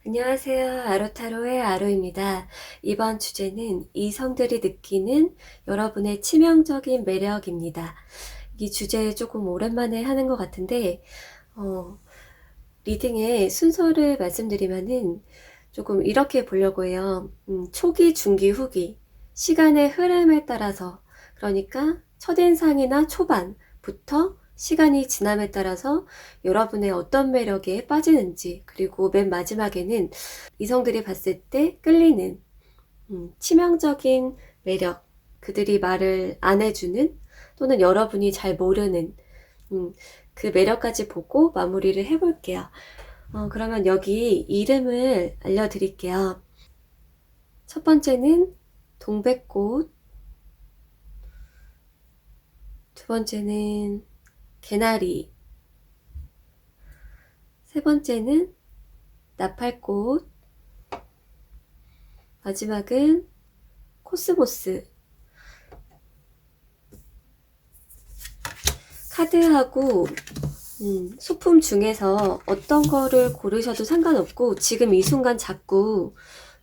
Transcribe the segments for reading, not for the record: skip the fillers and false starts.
안녕하세요. 아로타로의 아로입니다. 이번 주제는 이성들이 느끼는 여러분의 치명적인 매력입니다. 이 주제 조금 오랜만에 하는 것 같은데, 리딩의 순서를 말씀드리면은 조금 이렇게 보려고 해요. 초기, 중기, 후기. 시간의 흐름에 따라서, 그러니까 첫인상이나 초반부터 시간이 지남에 따라서 여러분의 어떤 매력에 빠지는지, 그리고 맨 마지막에는 이성들이 봤을 때 끌리는 치명적인 매력, 그들이 말을 안 해주는 또는 여러분이 잘 모르는 그 매력까지 보고 마무리를 해볼게요. 그러면 여기 이름을 알려드릴게요. 첫 번째는 동백꽃, 두 번째는 개나리, 세 번째는 나팔꽃, 마지막은 코스모스. 카드하고 소품 중에서 어떤 거를 고르셔도 상관없고 지금 이 순간 자꾸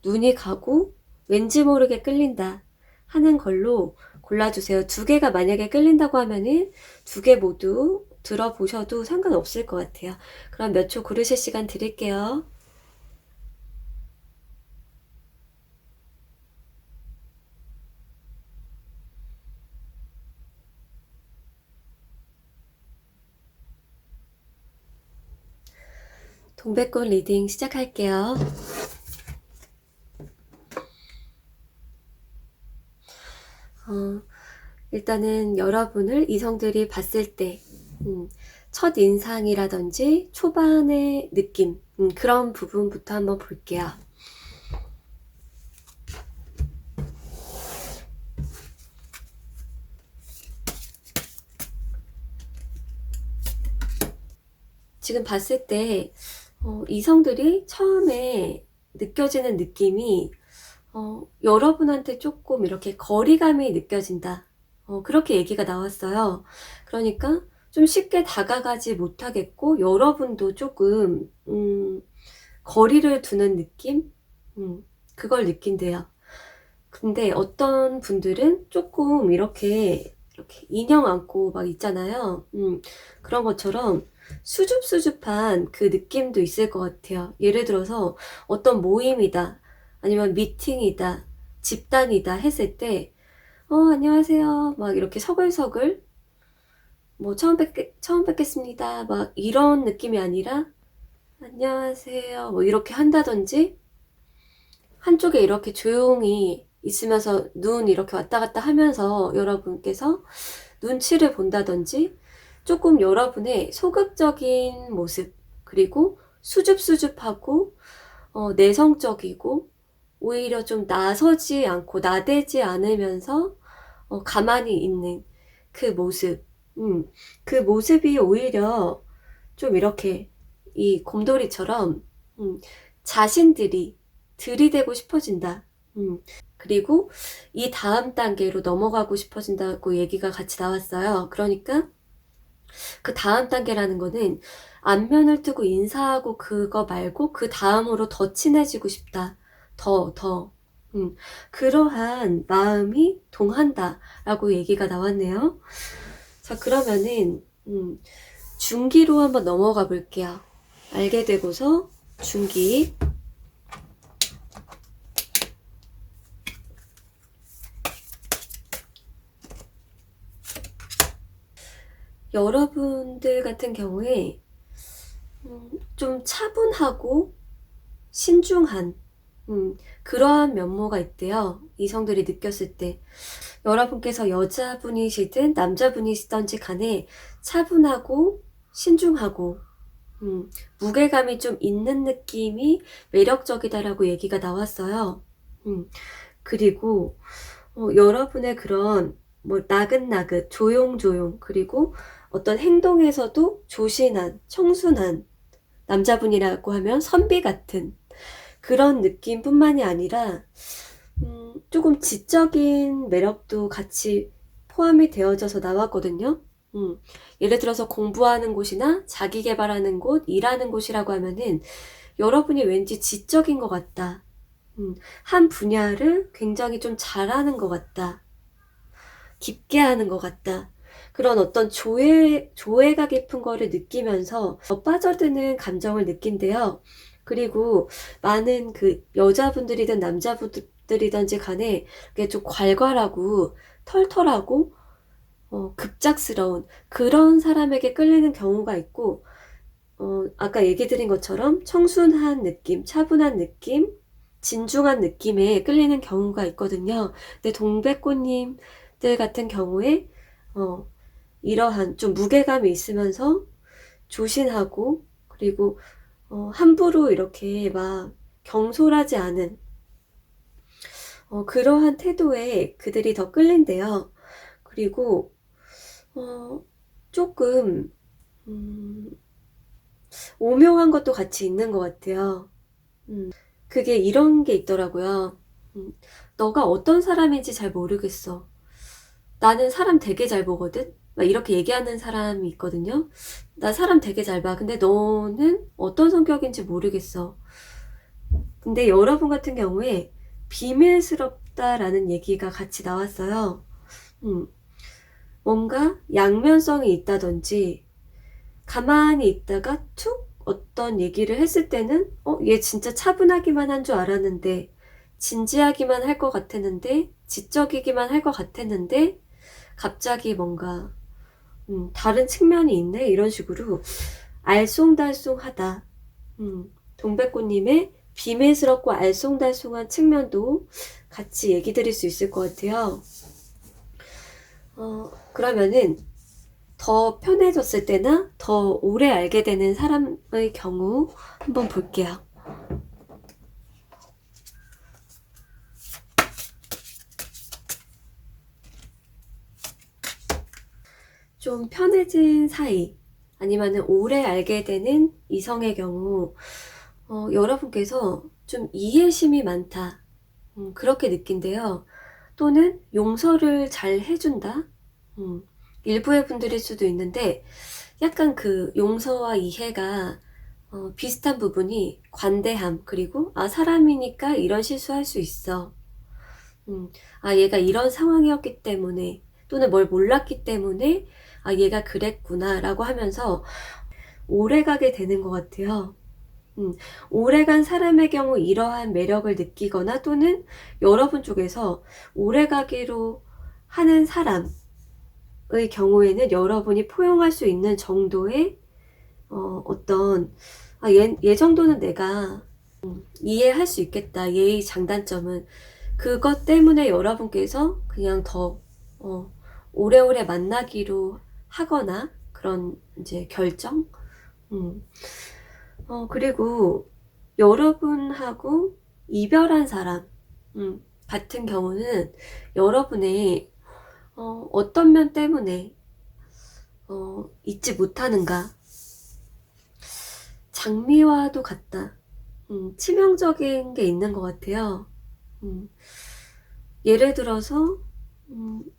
눈이 가고 왠지 모르게 끌린다 하는 걸로 골라주세요. 두 개가 만약에 끌린다고 하면은 두 개 모두 들어보셔도 상관없을 것 같아요. 그럼 몇 초 고르실 시간 드릴게요. 동백꽃 리딩 시작할게요. 일단은 여러분을 이성들이 봤을 때 첫 인상이라든지 초반의 느낌 그런 부분부터 한번 볼게요. 지금 봤을 때 이성들이 처음에 느껴지는 느낌이 여러분한테 조금 이렇게 거리감이 느껴진다. 그렇게 얘기가 나왔어요. 그러니까 좀 쉽게 다가가지 못하겠고 여러분도 조금 거리를 두는 느낌? 그걸 느낀대요. 근데 어떤 분들은 조금 이렇게 인형 안고 막 있잖아요. 그런 것처럼 수줍수줍한 그 느낌도 있을 것 같아요. 예를 들어서 어떤 모임이다, 아니면 미팅이다, 집단이다 했을 때, 안녕하세요. 막 이렇게 서글서글, 뭐 처음 뵙겠습니다. 막 이런 느낌이 아니라, 안녕하세요. 뭐 이렇게 한다든지, 한쪽에 이렇게 조용히 있으면서 눈 이렇게 왔다 갔다 하면서 여러분께서 눈치를 본다든지 조금 여러분의 소극적인 모습, 그리고 수줍수줍하고 내성적이고 오히려 좀 나서지 않고 나대지 않으면서 가만히 있는 그 모습, 그 모습이 오히려 좀 이렇게 이 곰돌이처럼 자신들이 들이대고 싶어진다. 그리고 이 다음 단계로 넘어가고 싶어진다고 얘기가 같이 나왔어요. 그러니까 그 다음 단계라는 거는 안면을 뜨고 인사하고 그거 말고 그 다음으로 더 친해지고 싶다. 더. 그러한 마음이 동한다라고 얘기가 나왔네요. 자, 그러면은 중기로 한번 넘어가 볼게요. 알게 되고서 중기. 여러분들 같은 경우에 좀 차분하고 신중한 그러한 면모가 있대요. 이성들이 느꼈을 때 여러분께서 여자분이시든 남자분이시든지 간에 차분하고 신중하고 무게감이 좀 있는 느낌이 매력적이다라고 얘기가 나왔어요. 그리고 여러분의 그런 뭐 나긋나긋 조용조용, 그리고 어떤 행동에서도 조신한 청순한 남자분이라고 하면 선비 같은 그런 느낌뿐만이 아니라 조금 지적인 매력도 같이 포함이 되어져서 나왔거든요. 예를 들어서 공부하는 곳이나 자기 개발하는 곳, 일하는 곳이라고 하면은 여러분이 왠지 지적인 것 같다. 한 분야를 굉장히 좀 잘하는 것 같다. 깊게 하는 것 같다. 그런 어떤 조예가 깊은 거를 느끼면서 빠져드는 감정을 느낀대요. 그리고 많은 그 여자분들이든 남자분들이든지 간에 그게 좀 괄괄하고 털털하고 급작스러운 그런 사람에게 끌리는 경우가 있고, 아까 얘기 드린 것처럼 청순한 느낌, 차분한 느낌, 진중한 느낌에 끌리는 경우가 있거든요. 근데 동백꽃님들 같은 경우에 이러한 좀 무게감이 있으면서 조신하고, 그리고 함부로 이렇게 막 경솔하지 않은 그러한 태도에 그들이 더 끌린대요. 그리고 조금 오묘한 것도 같이 있는 것 같아요. 그게 이런 게 있더라고요. 너가 어떤 사람인지 잘 모르겠어. 나는 사람 되게 잘 보거든? 막 이렇게 얘기하는 사람이 있거든요. 나 사람 되게 잘 봐. 근데 너는 어떤 성격인지 모르겠어. 근데 여러분 같은 경우에 비밀스럽다라는 얘기가 같이 나왔어요. 뭔가 양면성이 있다든지, 가만히 있다가 툭 어떤 얘기를 했을 때는 얘 진짜 차분하기만 한 줄 알았는데, 진지하기만 할 것 같았는데, 지적이기만 할 것 같았는데 갑자기 뭔가 다른 측면이 있네, 이런 식으로 알쏭달쏭하다. 동백꽃님의 비밀스럽고 알쏭달쏭한 측면도 같이 얘기 드릴 수 있을 것 같아요. 그러면은 더 편해졌을 때나 더 오래 알게 되는 사람의 경우 한번 볼게요. 좀 편해진 사이, 아니면 오래 알게 되는 이성의 경우, 여러분께서 좀 이해심이 많다. 그렇게 느낀대요. 또는 용서를 잘 해준다. 일부의 분들일 수도 있는데, 약간 그 용서와 이해가 비슷한 부분이 관대함, 그리고 사람이니까 이런 실수할 수 있어. 얘가 이런 상황이었기 때문에, 또는 뭘 몰랐기 때문에 얘가 그랬구나 라고 하면서 오래가게 되는 것 같아요. 오래간 사람의 경우 이러한 매력을 느끼거나, 또는 여러분 쪽에서 오래가기로 하는 사람의 경우에는 여러분이 포용할 수 있는 정도의 어떤 얘 정도는 내가 이해할 수 있겠다, 얘의 장단점은. 그것 때문에 여러분께서 그냥 더 오래오래 만나기로 하거나 그런 이제 결정. 그리고 여러분하고 이별한 사람 같은 경우는 여러분의 어떤 면 때문에 잊지 못하는가. 장미와도 같다. 치명적인 게 있는 것 같아요. 예를 들어서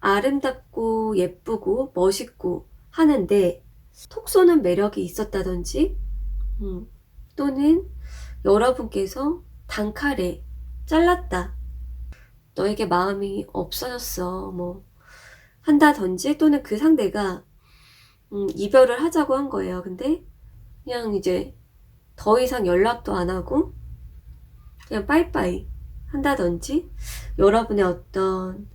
아름답고 예쁘고 멋있고 하는데 톡 쏘는 매력이 있었다든지, 또는 여러분께서 단칼에 잘랐다, 너에게 마음이 없어졌어, 뭐 한다든지, 또는 그 상대가 이별을 하자고 한 거예요. 근데 그냥 이제 더 이상 연락도 안 하고 그냥 빠이빠이 한다든지, 여러분의 어떤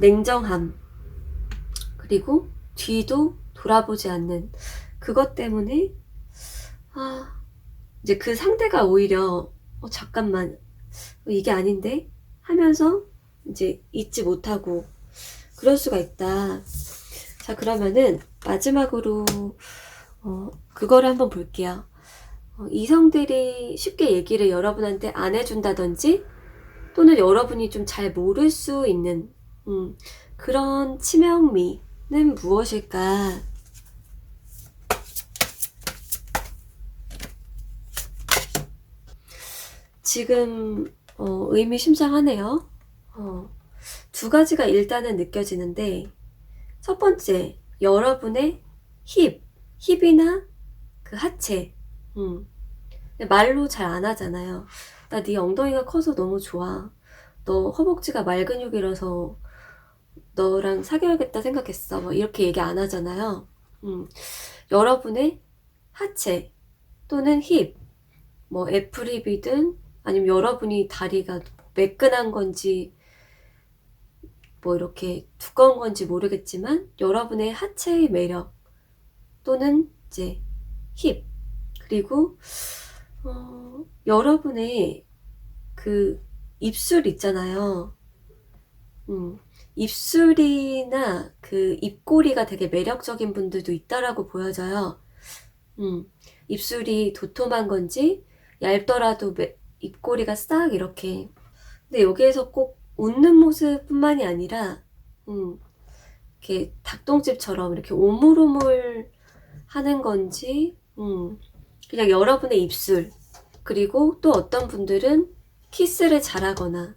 냉정함, 그리고 뒤도 돌아보지 않는 그것 때문에 이제 그 상대가 오히려 잠깐만 이게 아닌데 하면서 이제 잊지 못하고 그럴 수가 있다. 자, 그러면은 마지막으로 그거를 한번 볼게요. 이성들이 쉽게 얘기를 여러분한테 안 해준다든지, 또는 여러분이 좀 잘 모를 수 있는 그런 치명미는 무엇일까? 지금 의미심장하네요. 두 가지가 일단은 느껴지는데, 첫 번째, 여러분의 힙이나 그 하체, 말로 잘 안 하잖아요. 나 네 엉덩이가 커서 너무 좋아. 너 허벅지가 말근육이라서 너랑 사귀어야겠다 생각했어. 뭐 이렇게 얘기 안 하잖아요. 여러분의 하체 또는 힙, 뭐 애플힙이든 아니면 여러분이 다리가 매끈한 건지 뭐 이렇게 두꺼운 건지 모르겠지만 여러분의 하체의 매력 또는 이제 힙 그리고 여러분의 그 입술 있잖아요. 입술이나 그 입꼬리가 되게 매력적인 분들도 있다라고 보여져요. 입술이 도톰한 건지 얇더라도 입꼬리가 싹 이렇게. 근데 여기에서 꼭 웃는 모습뿐만이 아니라 이렇게 닭똥집처럼 이렇게 오물오물 하는 건지 그냥 여러분의 입술 그리고 또 어떤 분들은 키스를 잘하거나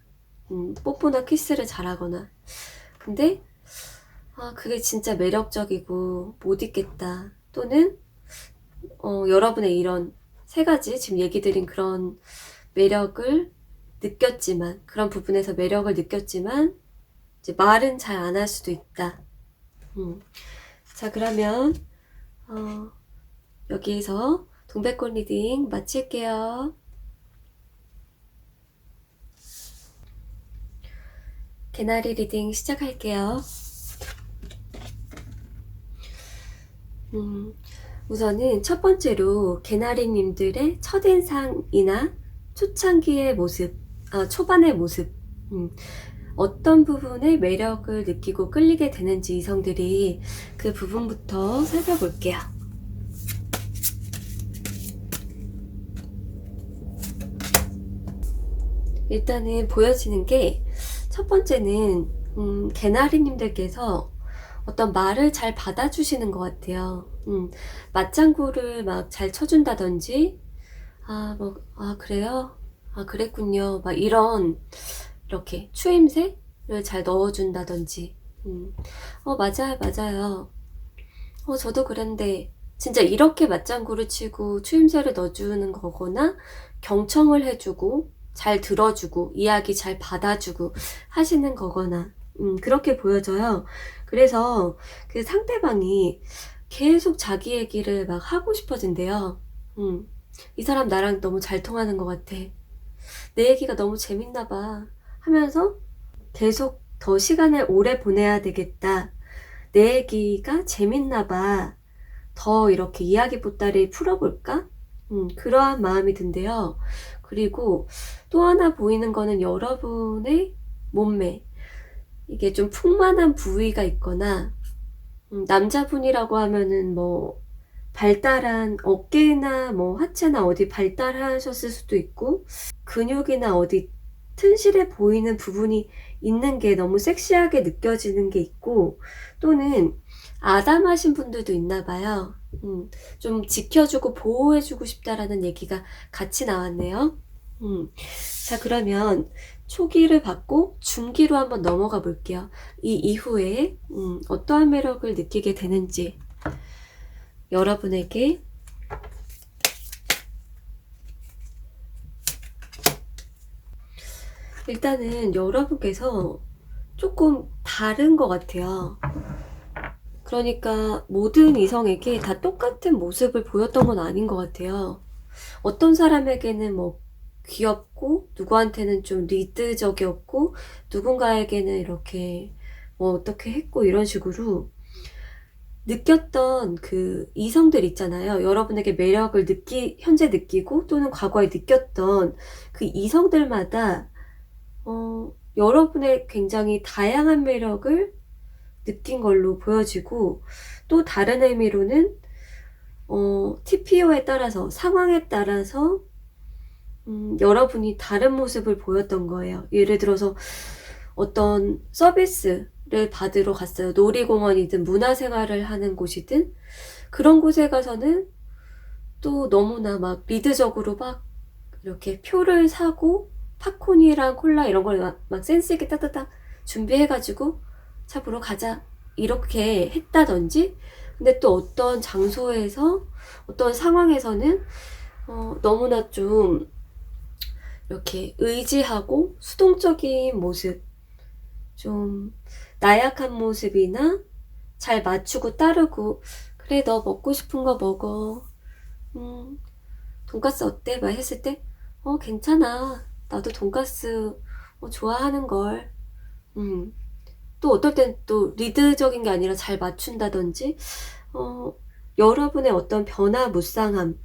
뽀뽀나 키스를 잘하거나 근데 그게 진짜 매력적이고 못 잊겠다 또는 여러분의 이런 세 가지 지금 얘기 드린 그런 매력을 느꼈지만 그런 부분에서 매력을 느꼈지만 이제 말은 잘 안 할 수도 있다. 자 그러면 여기에서 동백꽃 리딩 마칠게요. 개나리 리딩 시작할게요. 우선은 첫 번째로 개나리님들의 첫인상이나 초창기의 모습, 초반의 모습, 어떤 부분에 매력을 느끼고 끌리게 되는지 이성들이 그 부분부터 살펴볼게요. 일단은 보여지는 게 첫 번째는 개나리님들께서 어떤 말을 잘 받아주시는 것 같아요. 맞장구를 막 잘 쳐준다든지 그래요? 그랬군요. 막 이렇게 추임새를 잘 넣어준다든지 맞아요 맞아요. 저도 그런데 진짜 이렇게 맞장구를 치고 추임새를 넣어주는 거거나 경청을 해주고 잘 들어주고 이야기 잘 받아주고 하시는 거거나 그렇게 보여져요. 그래서 그 상대방이 계속 자기 얘기를 막 하고 싶어진대요. 이 사람 나랑 너무 잘 통하는 것 같아. 내 얘기가 너무 재밌나 봐 하면서 계속 더 시간을 오래 보내야 되겠다. 내 얘기가 재밌나 봐. 더 이렇게 이야기 보따리 풀어볼까? 그러한 마음이 든대요. 그리고 또 하나 보이는 거는 여러분의 몸매. 이게 좀 풍만한 부위가 있거나 남자분이라고 하면은 뭐 발달한 어깨나 뭐 하체나 어디 발달하셨을 수도 있고 근육이나 어디 튼실해 보이는 부분이 있는 게 너무 섹시하게 느껴지는 게 있고 또는 아담하신 분들도 있나 봐요. 좀 지켜주고 보호해주고 싶다라는 얘기가 같이 나왔네요. 자 그러면 초기를 받고 중기로 한번 넘어가 볼게요. 이 이후에 어떠한 매력을 느끼게 되는지 여러분에게 일단은 여러분께서 조금 다른 것 같아요. 그러니까 모든 이성에게 다 똑같은 모습을 보였던 건 아닌 것 같아요. 어떤 사람에게는 뭐 귀엽고 누구한테는 좀 리드적이었고 누군가에게는 이렇게 뭐 어떻게 했고 이런 식으로 느꼈던 그 이성들 있잖아요. 여러분에게 매력을 현재 느끼고 또는 과거에 느꼈던 그 이성들마다 여러분의 굉장히 다양한 매력을 느낀 걸로 보여지고 또 다른 의미로는 TPO에 따라서 상황에 따라서 여러분이 다른 모습을 보였던 거예요. 예를 들어서 어떤 서비스를 받으러 갔어요. 놀이공원이든 문화생활을 하는 곳이든 그런 곳에 가서는 또 너무나 막 리드적으로 막 이렇게 표를 사고 팝콘이랑 콜라 이런 걸 막 센스 있게 따따닥 준비해가지고 차 보러 가자 이렇게 했다든지 근데 또 어떤 장소에서 어떤 상황에서는 너무나 좀 이렇게 의지하고 수동적인 모습, 좀 나약한 모습이나 잘 맞추고 따르고, 그래 너 먹고 싶은 거 먹어, 돈가스 어때? 막 했을 때 괜찮아, 나도 돈가스 좋아하는걸. 또 어떨 땐 또 리드적인 게 아니라 잘 맞춘다든지, 여러분의 어떤 변화 무쌍함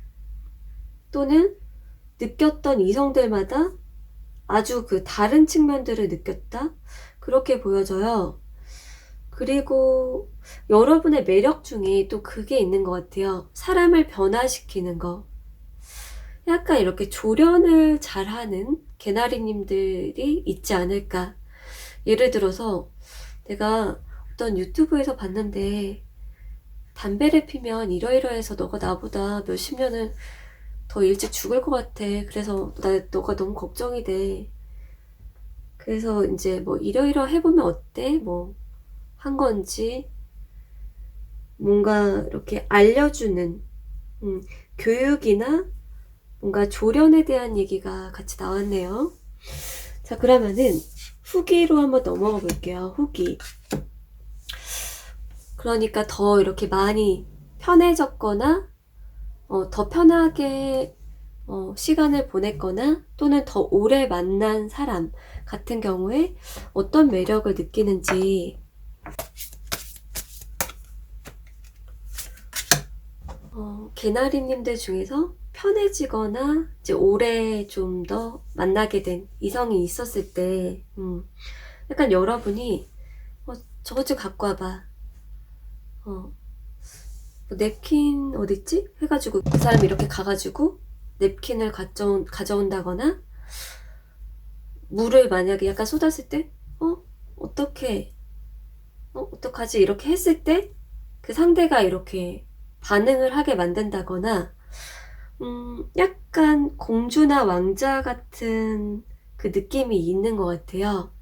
또는 느꼈던 이성들마다 아주 그 다른 측면들을 느꼈다, 그렇게 보여져요. 그리고 여러분의 매력 중에 또 그게 있는 것 같아요. 사람을 변화시키는 거. 약간 이렇게 조련을 잘하는 개나리님들이 있지 않을까. 예를 들어서 내가 어떤 유튜브에서 봤는데, 담배를 피면 이러이러해서 너가 나보다 몇십 년을 더 일찍 죽을 것 같아. 그래서 너가 너무 걱정이 돼. 그래서 이제 뭐 이러이러 해보면 어때? 뭐 한 건지, 뭔가 이렇게 알려주는 교육이나 뭔가 조련에 대한 얘기가 같이 나왔네요. 자, 그러면은 후기로 한번 넘어가 볼게요. 후기. 그러니까 더 이렇게 많이 편해졌거나 더 편하게 시간을 보냈거나 또는 더 오래 만난 사람 같은 경우에 어떤 매력을 느끼는지, 개나리님들 중에서 편해지거나 이제 오래 좀 더 만나게 된 이성이 있었을 때, 약간 여러분이 저것 좀 갖고 와봐, 뭐 냅킨 어딨지? 해가지고 그 사람이 이렇게 가가지고 냅킨을 가져온다거나, 물을 만약에 약간 쏟았을 때 어떻게 어떡하지? 이렇게 했을 때 그 상대가 이렇게 반응을 하게 만든다거나, 약간 공주나 왕자 같은 그 느낌이 있는 것 같아요.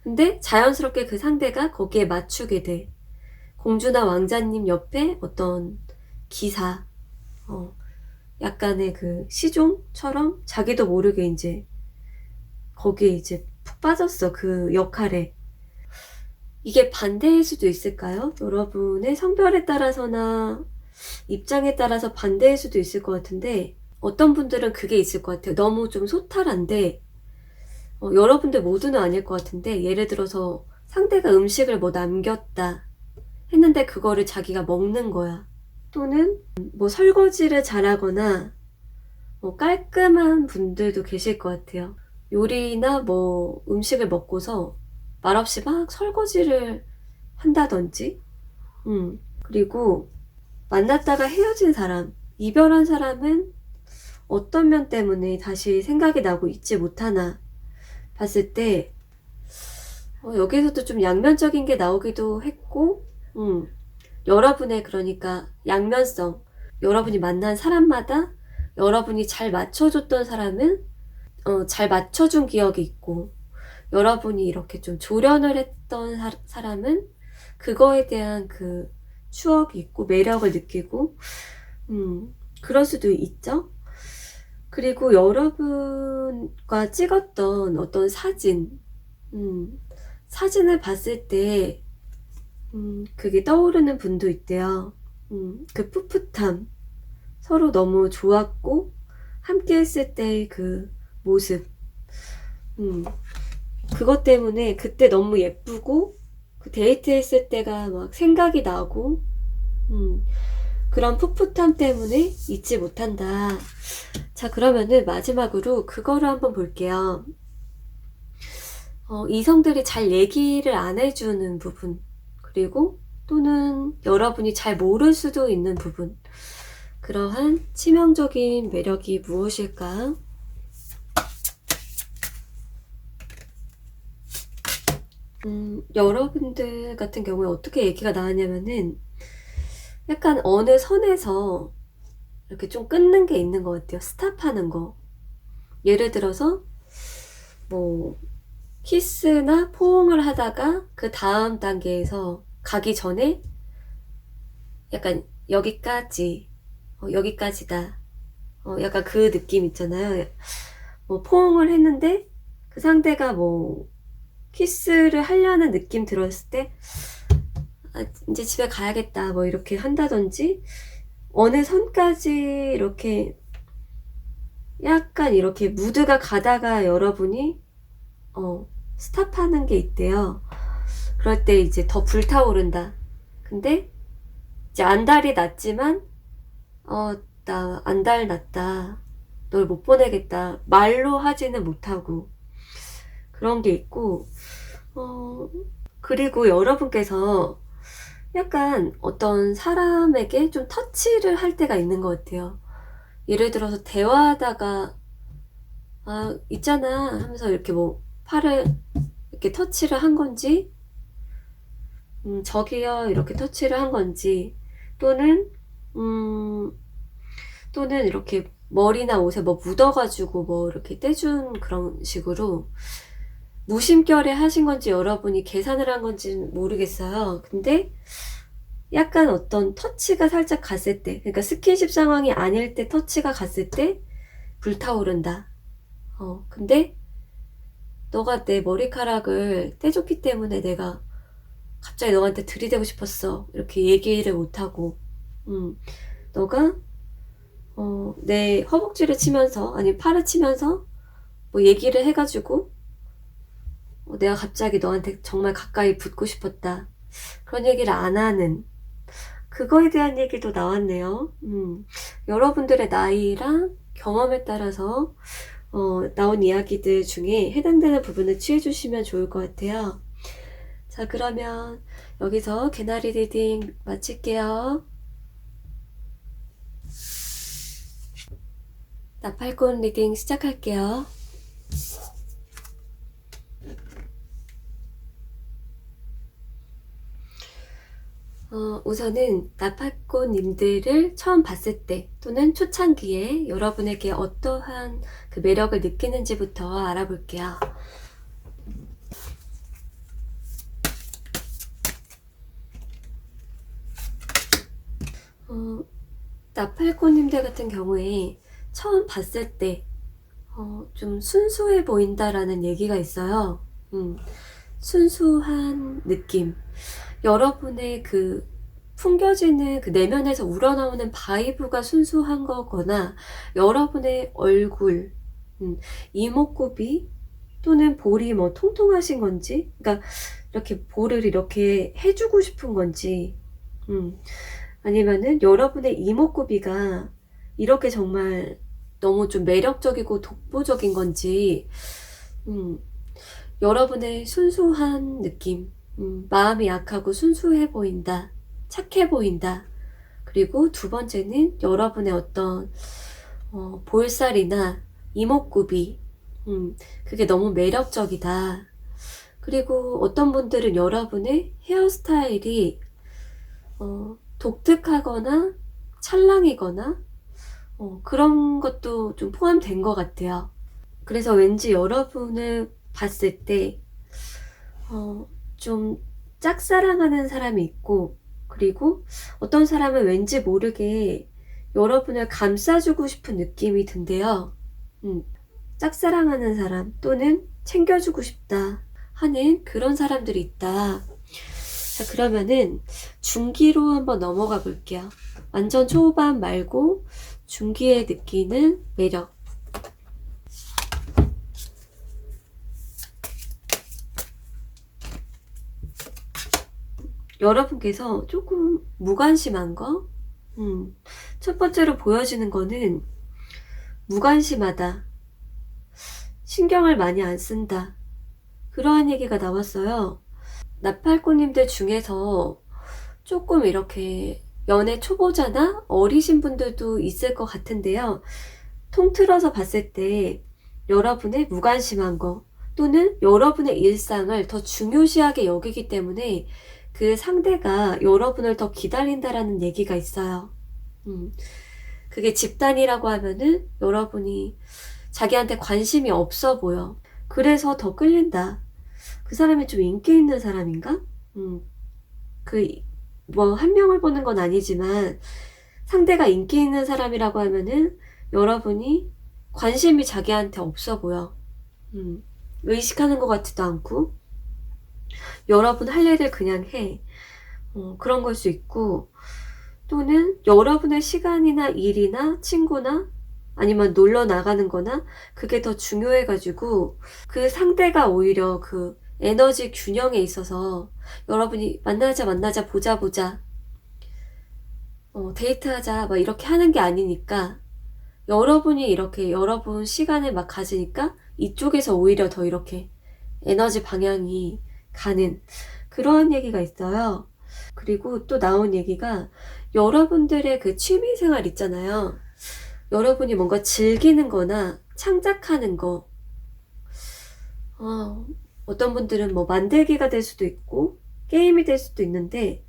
근데 자연스럽게 그 상대가 거기에 맞추게 돼. 공주나 왕자님 옆에 어떤 기사, 약간의 그 시종처럼 자기도 모르게 이제 거기에 이제 푹 빠졌어, 그 역할에. 이게 반대일 수도 있을까요? 여러분의 성별에 따라서나 입장에 따라서 반대일 수도 있을 것 같은데, 어떤 분들은 그게 있을 것 같아요. 너무 좀 소탈한데, 여러분들 모두는 아닐 것 같은데, 예를 들어서 상대가 음식을 뭐 남겼다 했는데 그거를 자기가 먹는 거야. 또는 뭐 설거지를 잘하거나 깔끔한 분들도 계실 것 같아요. 요리나 뭐 음식을 먹고서 말없이 막 설거지를 한다든지. 그리고 만났다가 헤어진 사람, 이별한 사람은 어떤 면 때문에 다시 생각이 나고 잊지 못하나 봤을 때, 여기서도 좀 양면적인 게 나오기도 했고, 여러분의 그러니까 양면성, 여러분이 만난 사람마다 여러분이 잘 맞춰줬던 사람은 잘 맞춰준 기억이 있고, 여러분이 이렇게 좀 조련을 했던 사람은 그거에 대한 그 추억이 있고 매력을 느끼고, 그럴 수도 있죠. 그리고 여러분과 찍었던 어떤 사진, 사진을 봤을 때 그게 떠오르는 분도 있대요. 그 풋풋함, 서로 너무 좋았고 함께 했을 때의 그 모습, 그것 때문에 그때 너무 예쁘고 그 데이트 했을 때가 막 생각이 나고, 그런 풋풋함 때문에 잊지 못한다. 자, 그러면은 마지막으로 그거를 한번 볼게요. 이성들이 잘 얘기를 안 해주는 부분, 그리고 또는 여러분이 잘 모를 수도 있는 부분, 그러한 치명적인 매력이 무엇일까? 여러분들 같은 경우에 어떻게 얘기가 나왔냐면은, 약간 어느 선에서 이렇게 좀 끊는 게 있는 것 같아요. 스탑하는 거. 예를 들어서 뭐 키스나 포옹을 하다가 그 다음 단계에서 가기 전에 약간 여기까지, 여기까지다, 약간 그 느낌 있잖아요. 뭐 포옹을 했는데 그 상대가 뭐 키스를 하려는 느낌 들었을 때 이제 집에 가야겠다 뭐 이렇게 한다든지, 어느 선까지 이렇게 약간 이렇게 무드가 가다가 여러분이 스탑하는 게 있대요. 그럴 때 이제 더 불타오른다. 근데 이제 안달이 났지만 나 안달 났다, 널 못 보내겠다 말로 하지는 못하고 그런 게 있고, 그리고 여러분께서 약간 어떤 사람에게 좀 터치를 할 때가 있는 것 같아요. 예를 들어서 대화하다가 있잖아 하면서 이렇게 뭐 팔을 이렇게 터치를 한 건지, 저기요 이렇게 터치를 한 건지, 또는 또는 이렇게 머리나 옷에 뭐 묻어가지고 뭐 이렇게 떼준 그런 식으로 무심결에 하신 건지 여러분이 계산을 한 건지는 모르겠어요. 근데 약간 어떤 터치가 살짝 갔을 때, 그러니까 스킨십 상황이 아닐 때 터치가 갔을 때 불타오른다. 근데 너가 내 머리카락을 떼줬기 때문에 내가 갑자기 너한테 들이대고 싶었어 이렇게 얘기를 못하고, 너가 내 허벅지를 치면서 아니 팔을 치면서 뭐 얘기를 해가지고 내가 갑자기 너한테 정말 가까이 붙고 싶었다, 그런 얘기를 안 하는, 그거에 대한 얘기도 나왔네요. 여러분들의 나이랑 경험에 따라서 나온 이야기들 중에 해당되는 부분을 취해주시면 좋을 것 같아요. 자, 그러면 여기서 개나리 리딩 마칠게요. 나팔꽃 리딩 시작할게요. 우선은 나팔꽃님들을 처음 봤을 때 또는 초창기에 여러분에게 어떠한 그 매력을 느끼는지부터 알아볼게요. 나팔꽃님들 같은 경우에 처음 봤을 때 좀 순수해 보인다라는 얘기가 있어요. 순수한 느낌. 여러분의 그 풍겨지는 그 내면에서 우러나오는 바이브가 순수한 거거나, 여러분의 얼굴, 이목구비 또는 볼이 뭐 통통하신 건지, 그러니까 이렇게 볼을 이렇게 해주고 싶은 건지, 아니면은 여러분의 이목구비가 이렇게 정말 너무 좀 매력적이고 독보적인 건지, 여러분의 순수한 느낌, 마음이 약하고 순수해 보인다, 착해 보인다. 그리고 두 번째는 여러분의 어떤 볼살이나 이목구비, 그게 너무 매력적이다. 그리고 어떤 분들은 여러분의 헤어스타일이 독특하거나 찰랑이거나 그런 것도 좀 포함된 것 같아요. 그래서 왠지 여러분을 봤을 때 좀 짝사랑하는 사람이 있고, 그리고 어떤 사람은 왠지 모르게 여러분을 감싸주고 싶은 느낌이 든대요. 짝사랑하는 사람 또는 챙겨주고 싶다 하는 그런 사람들이 있다. 자, 그러면은 중기로 한번 넘어가 볼게요. 완전 초반 말고 중기에 느끼는 매력. 여러분께서 조금 무관심한 거? 첫 번째로 보여지는 거는 무관심하다, 신경을 많이 안 쓴다, 그러한 얘기가 나왔어요. 나팔꽃님들 중에서 조금 이렇게 연애 초보자나 어리신 분들도 있을 것 같은데요. 통틀어서 봤을 때 여러분의 무관심한 거 또는 여러분의 일상을 더 중요시하게 여기기 때문에 그 상대가 여러분을 더 기다린다라는 얘기가 있어요. 그게 집단이라고 하면은 여러분이 자기한테 관심이 없어 보여. 그래서 더 끌린다. 그 사람이 좀 인기 있는 사람인가? 뭐 한 명을 보는 건 아니지만 상대가 인기 있는 사람이라고 하면은 여러분이 관심이 자기한테 없어 보여. 의식하는 것 같지도 않고, 여러분 할 일을 그냥 해. 그런 걸 수 있고, 또는 여러분의 시간이나 일이나 친구나 아니면 놀러 나가는 거나 그게 더 중요해가지고 그 상대가 오히려 그 에너지 균형에 있어서 여러분이 만나자 보자 데이트하자 막 이렇게 하는 게 아니니까 여러분이 이렇게 여러분 시간을 막 가지니까 이쪽에서 오히려 더 이렇게 에너지 방향이 가는 그런 얘기가 있어요. 그리고 또 나온 얘기가 여러분들의 그 취미생활 있잖아요. 여러분이 뭔가 즐기는 거나 창작하는 거, 어떤 분들은 뭐 만들기가 될 수도 있고 게임이 될 수도 있는데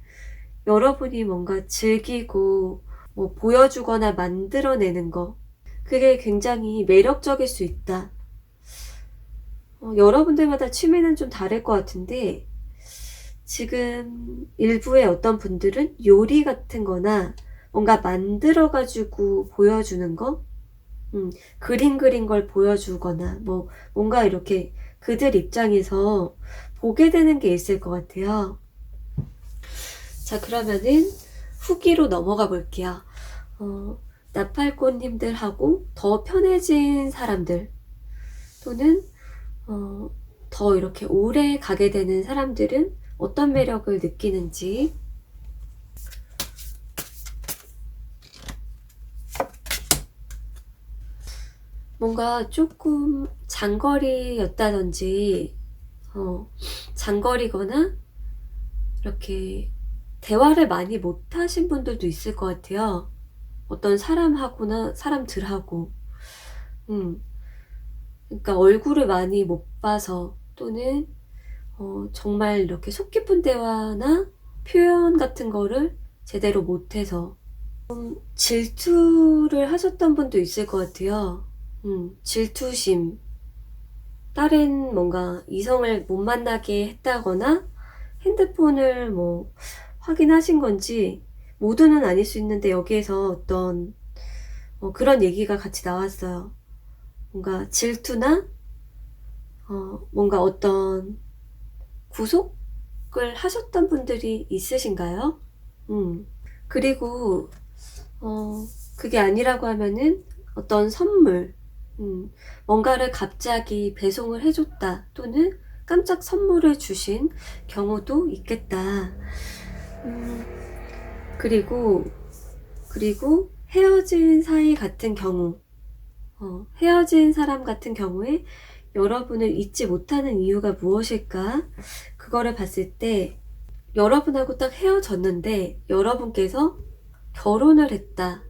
여러분이 뭔가 즐기고 뭐 보여주거나 만들어내는 거 그게 굉장히 매력적일 수 있다. 여러분들마다 취미는 좀 다를 것 같은데 지금 일부의 어떤 분들은 요리 같은 거나 뭔가 만들어가지고 보여주는 거, 그림 그린 걸 보여주거나 뭐 뭔가 이렇게 그들 입장에서 보게 되는 게 있을 것 같아요. 자, 그러면은 후기로 넘어가 볼게요. 나팔꽃님들하고 더 편해진 사람들 또는 더 이렇게 오래 가게 되는 사람들은 어떤 매력을 느끼는지. 뭔가 조금 장거리였다든지 장거리거나 이렇게 대화를 많이 못하신 분들도 있을 것 같아요. 어떤 사람하고나 사람들하고 그러니까 얼굴을 많이 못 봐서 또는 정말 이렇게 속 깊은 대화나 표현 같은 거를 제대로 못해서 질투를 하셨던 분도 있을 것 같아요. 질투심. 다른 뭔가 이성을 못 만나게 했다거나 핸드폰을 뭐 확인하신 건지 모두는 아닐 수 있는데 여기에서 어떤 그런 얘기가 같이 나왔어요. 뭔가 질투나 뭔가 어떤 구속을 하셨던 분들이 있으신가요? 그리고 그게 아니라고 하면은 어떤 선물, 뭔가를 갑자기 배송을 해줬다 또는 깜짝 선물을 주신 경우도 있겠다. 그리고 헤어진 사이 같은 경우, 헤어진 사람 같은 경우에 여러분을 잊지 못하는 이유가 무엇일까? 그거를 봤을 때 여러분하고 딱 헤어졌는데 여러분께서 결혼을 했다.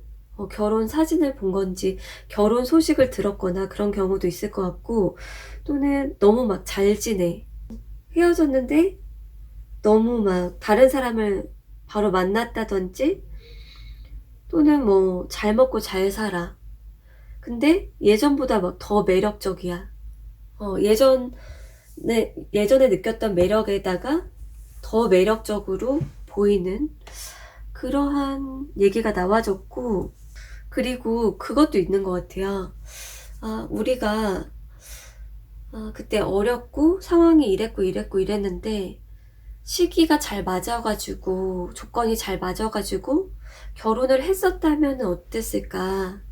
결혼 사진을 본 건지 결혼 소식을 들었거나 그런 경우도 있을 것 같고 또는 너무 막 잘 지내. 헤어졌는데 너무 막 다른 사람을 바로 만났다든지 또는 뭐 잘 먹고 잘 살아. 근데 예전보다 막 더 매력적이야. 예전에 느꼈던 매력에다가 더 매력적으로 보이는 그러한 얘기가 나와졌고, 그리고 그것도 있는 것 같아요. 우리가 그때 어렸고 상황이 이랬는데 시기가 잘 맞아가지고 조건이 잘 맞아가지고 결혼을 했었다면 어땠을까?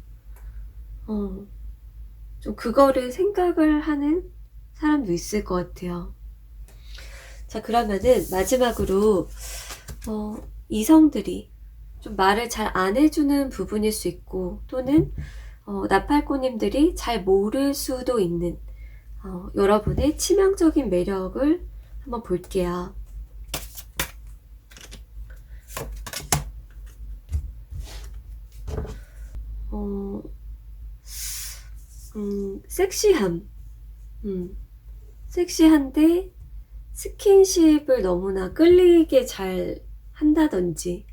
좀 그거를 생각을 하는 사람도 있을 것 같아요. 자, 그러면은 마지막으로 이성들이 좀 말을 잘 안 해주는 부분일 수 있고 또는 나팔꽃님들이 잘 모를 수도 있는 여러분의 치명적인 매력을 한번 볼게요. 섹시함. 섹시한데 스킨십을 너무나 끌리게 잘 한다든지,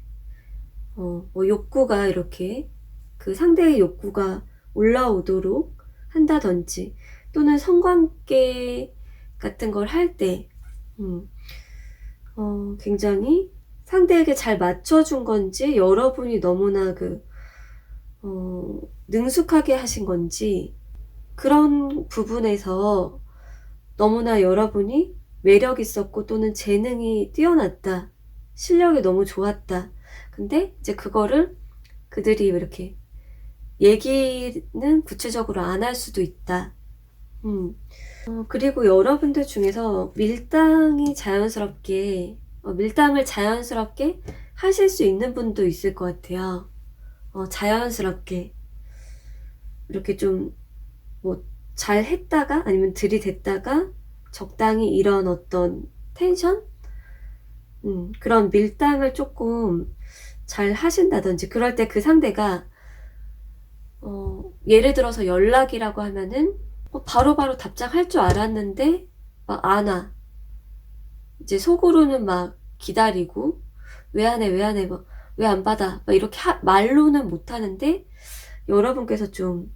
뭐 욕구가 이렇게 그 상대의 욕구가 올라오도록 한다든지, 또는 성관계 같은 걸 할 때, 굉장히 상대에게 잘 맞춰준 건지 여러분이 너무나 능숙하게 하신 건지 그런 부분에서 너무나 여러분이 매력 있었고 또는 재능이 뛰어났다. 실력이 너무 좋았다. 근데 이제 그거를 그들이 이렇게 얘기는 구체적으로 안 할 수도 있다. 그리고 여러분들 중에서 밀당을 자연스럽게 하실 수 있는 분도 있을 것 같아요. 자연스럽게. 이렇게 좀, 뭐, 잘 했다가, 아니면 들이댔다가, 적당히 이런 어떤 텐션? 그런 밀당을 조금 잘 하신다든지, 그럴 때 그 상대가, 예를 들어서 연락이라고 하면은, 바로바로 답장할 줄 알았는데, 막 안 와. 이제 속으로는 막 기다리고, 왜 안 해, 막, 왜 안 받아? 막 이렇게 말로는 못 하는데, 여러분께서 좀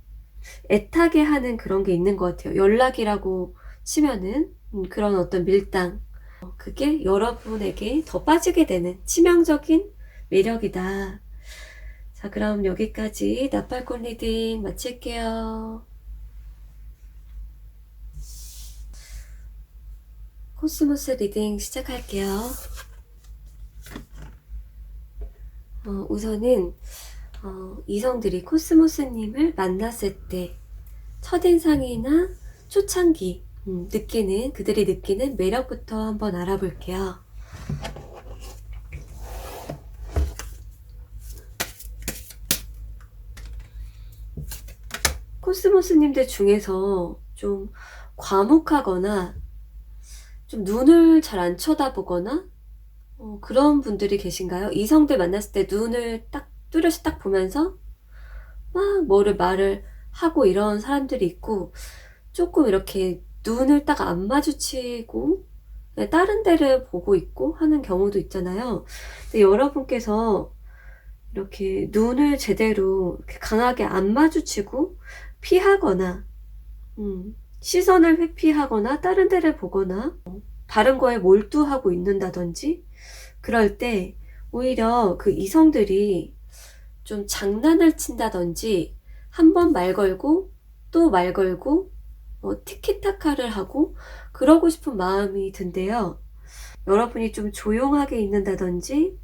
애타게 하는 그런 게 있는 것 같아요. 연락이라고 치면은, 그런 어떤 밀당. 그게 여러분에게 더 빠지게 되는 치명적인 매력이다. 자, 그럼 여기까지 나팔꽃 리딩 마칠게요. 코스모스 리딩 시작할게요. 우선은 이성들이 코스모스님을 만났을 때 첫인상이나 초창기 그들이 느끼는 매력부터 한번 알아볼게요. 코스모스님들 중에서 좀 과묵하거나 좀 눈을 잘 안 쳐다보거나 그런 분들이 계신가요? 이성들 만났을 때 눈을 딱 뚜렷이 딱 보면서 막 말을 하고 이런 사람들이 있고, 조금 이렇게 눈을 딱 안 마주치고 다른 데를 보고 있고 하는 경우도 있잖아요. 근데 여러분께서 이렇게 눈을 제대로 이렇게 강하게 안 마주치고 피하거나 시선을 회피하거나 다른 데를 보거나 다른 거에 몰두하고 있는다든지, 그럴 때 오히려 그 이성들이 좀 장난을 친다든지 한 번 말 걸고 또 말 걸고 티키타카를 하고 그러고 싶은 마음이 든대요. 여러분이 좀 조용하게 있는다든지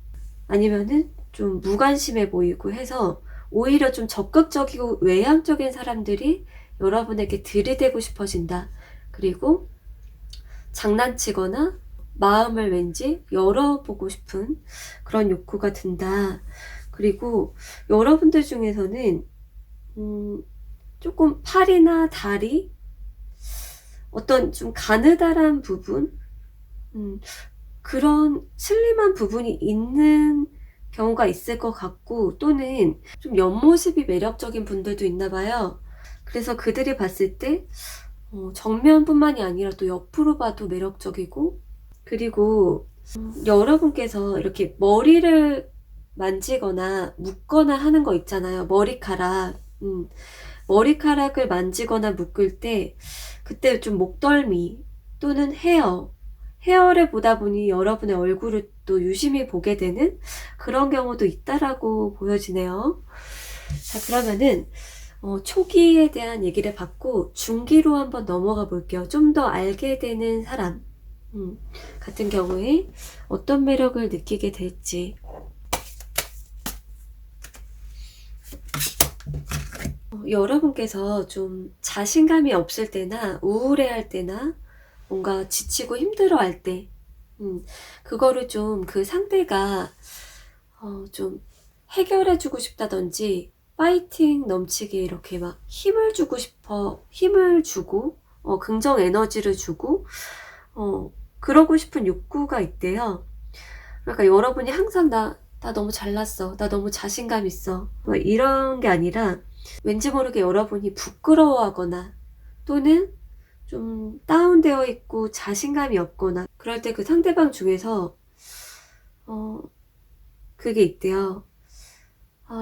아니면은 좀 무관심해 보이고 해서 오히려 좀 적극적이고 외향적인 사람들이 여러분에게 들이대고 싶어진다. 그리고 장난치거나 마음을 왠지 열어보고 싶은 그런 욕구가 든다. 그리고 여러분들 중에서는 조금 팔이나 다리, 어떤 좀 가느다란 부분, 그런 슬림한 부분이 있는 경우가 있을 것 같고, 또는 좀 옆모습이 매력적인 분들도 있나 봐요. 그래서 그들이 봤을 때 정면뿐만이 아니라 또 옆으로 봐도 매력적이고, 그리고 여러분께서 이렇게 머리를 만지거나 묶거나 하는 거 있잖아요. 머리카락을 만지거나 묶을 때 그때 좀 목덜미 또는 헤어를 보다 보니 여러분의 얼굴을 또 유심히 보게 되는 그런 경우도 있다라고 보여지네요. 자, 그러면은 초기에 대한 얘기를 받고 중기로 한번 넘어가 볼게요. 좀 더 알게 되는 사람 같은 경우에 어떤 매력을 느끼게 될지. 여러분께서 좀 자신감이 없을 때나 우울해할 때나 뭔가 지치고 힘들어할 때 그거를 좀 그 상대가 좀 해결해주고 싶다든지 파이팅 넘치게 이렇게 막 힘을 주고 긍정 에너지를 주고 그러고 싶은 욕구가 있대요. 그러니까 여러분이 항상 나 너무 잘났어, 나 너무 자신감 있어 뭐 이런 게 아니라 왠지 모르게 여러분이 부끄러워하거나 또는 좀 다운되어 있고 자신감이 없거나 그럴 때 그 상대방 중에서 그게 있대요.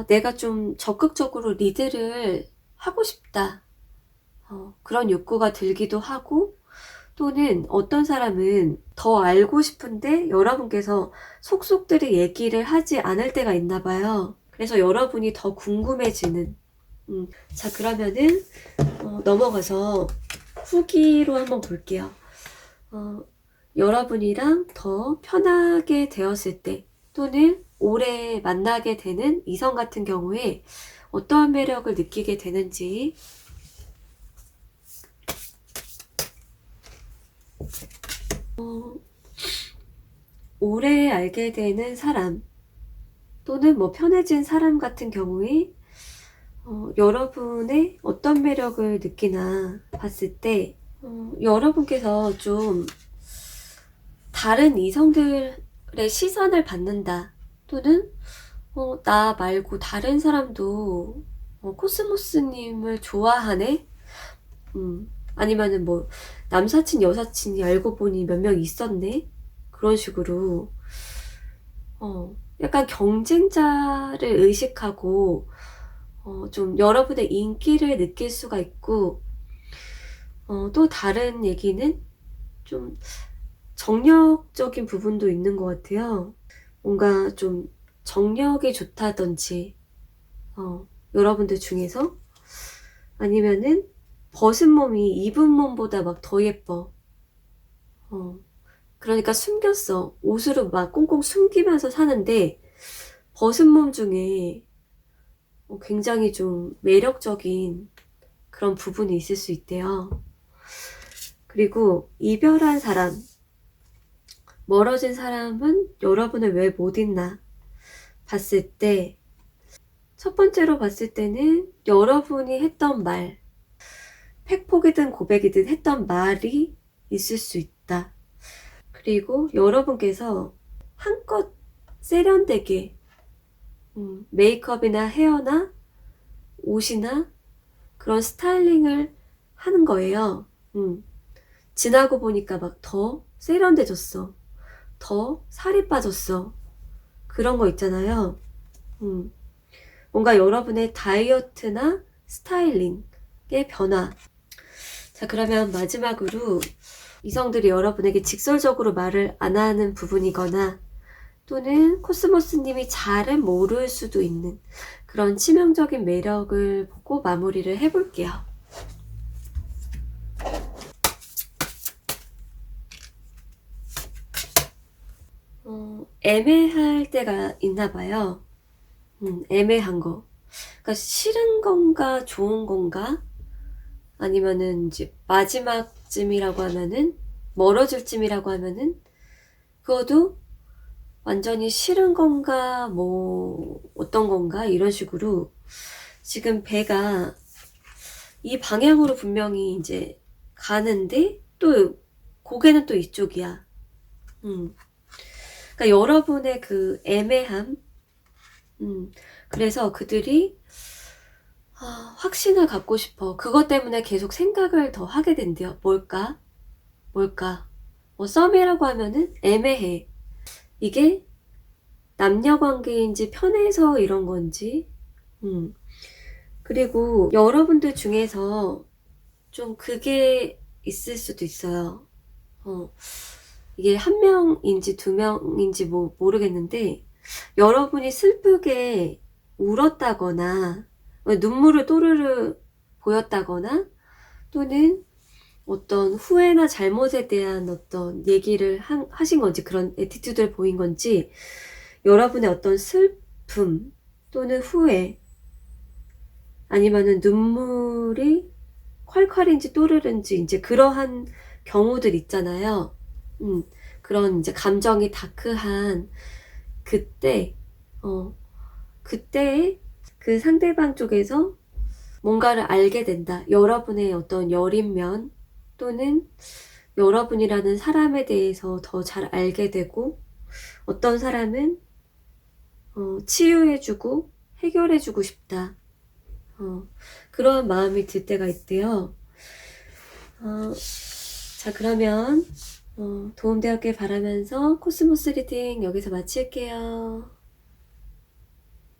내가 좀 적극적으로 리드를 하고 싶다. 그런 욕구가 들기도 하고, 또는 어떤 사람은 더 알고 싶은데 여러분께서 속속들이 얘기를 하지 않을 때가 있나 봐요. 그래서 여러분이 더 궁금해지는 자, 그러면은 넘어가서 후기로 한번 볼게요. 여러분이랑 더 편하게 되었을 때 또는 오래 만나게 되는 이성 같은 경우에 어떠한 매력을 느끼게 되는지. 오래 알게 되는 사람 또는 뭐 편해진 사람 같은 경우에 여러분의 어떤 매력을 느끼나 봤을 때 여러분께서 좀 다른 이성들의 시선을 받는다 또는 나 말고 다른 사람도 코스모스님을 좋아하네? 아니면은 뭐 남사친 여사친이 알고 보니 몇 명 있었네? 그런 식으로 약간 경쟁자를 의식하고 좀 여러분의 인기를 느낄 수가 있고, 또 다른 얘기는 좀 정력적인 부분도 있는 것 같아요. 뭔가 좀 정력이 좋다든지 여러분들 중에서 아니면은 벗은 몸이 입은 몸보다 막 더 예뻐. 그러니까 숨겼어. 옷으로 막 꽁꽁 숨기면서 사는데 벗은 몸 중에 굉장히 좀 매력적인 그런 부분이 있을 수 있대요. 그리고 이별한 사람, 멀어진 사람은 여러분을 왜 못 잊나 봤을 때 첫 번째로 봤을 때는 여러분이 했던 말, 팩폭이든 고백이든 했던 말이 있을 수 있다. 그리고 여러분께서 한껏 세련되게 메이크업이나 헤어나 옷이나 그런 스타일링을 하는 거예요. 지나고 보니까 막 더 세련돼졌어. 더 살이 빠졌어. 그런 거 있잖아요. 뭔가 여러분의 다이어트나 스타일링의 변화. 자, 그러면 마지막으로 이성들이 여러분에게 직설적으로 말을 안 하는 부분이거나 또는 코스모스님이 잘은 모를 수도 있는 그런 치명적인 매력을 보고 마무리를 해볼게요. 애매할 때가 있나 봐요. 애매한 거. 그러니까 싫은 건가 좋은 건가? 아니면은 이제 마지막쯤이라고 하면은 멀어질 쯤이라고 하면은 그것도 완전히 싫은 건가 뭐 어떤 건가 이런 식으로 지금 배가 이 방향으로 분명히 이제 가는데 또 고개는 또 이쪽이야. 그러니까 여러분의 그 애매함. 그래서 그들이 확신을 갖고 싶어. 그것 때문에 계속 생각을 더 하게 된대요. 뭘까? 뭐 썸이라고 하면은 애매해. 이게 남녀 관계인지 편해서 이런 건지. 그리고 여러분들 중에서 좀 그게 있을 수도 있어요. 이게 한 명인지 두 명인지 뭐 모르겠는데 여러분이 슬프게 울었다거나 눈물을 또르르 보였다거나 또는 어떤 후회나 잘못에 대한 어떤 얘기를 하신 건지 그런 애티튜드를 보인 건지 여러분의 어떤 슬픔 또는 후회 아니면은 눈물이 콸콸인지 또르르인지 이제 그러한 경우들 있잖아요. 그런 이제 감정이 다크한 그때 그때에 그 상대방 쪽에서 뭔가를 알게 된다. 여러분의 어떤 여린 면 또는 여러분이라는 사람에 대해서 더 잘 알게 되고 어떤 사람은 치유해주고 해결해주고 싶다. 그런 마음이 들 때가 있대요. 자, 그러면 도움되었길 바라면서 코스모스 리딩 여기서 마칠게요.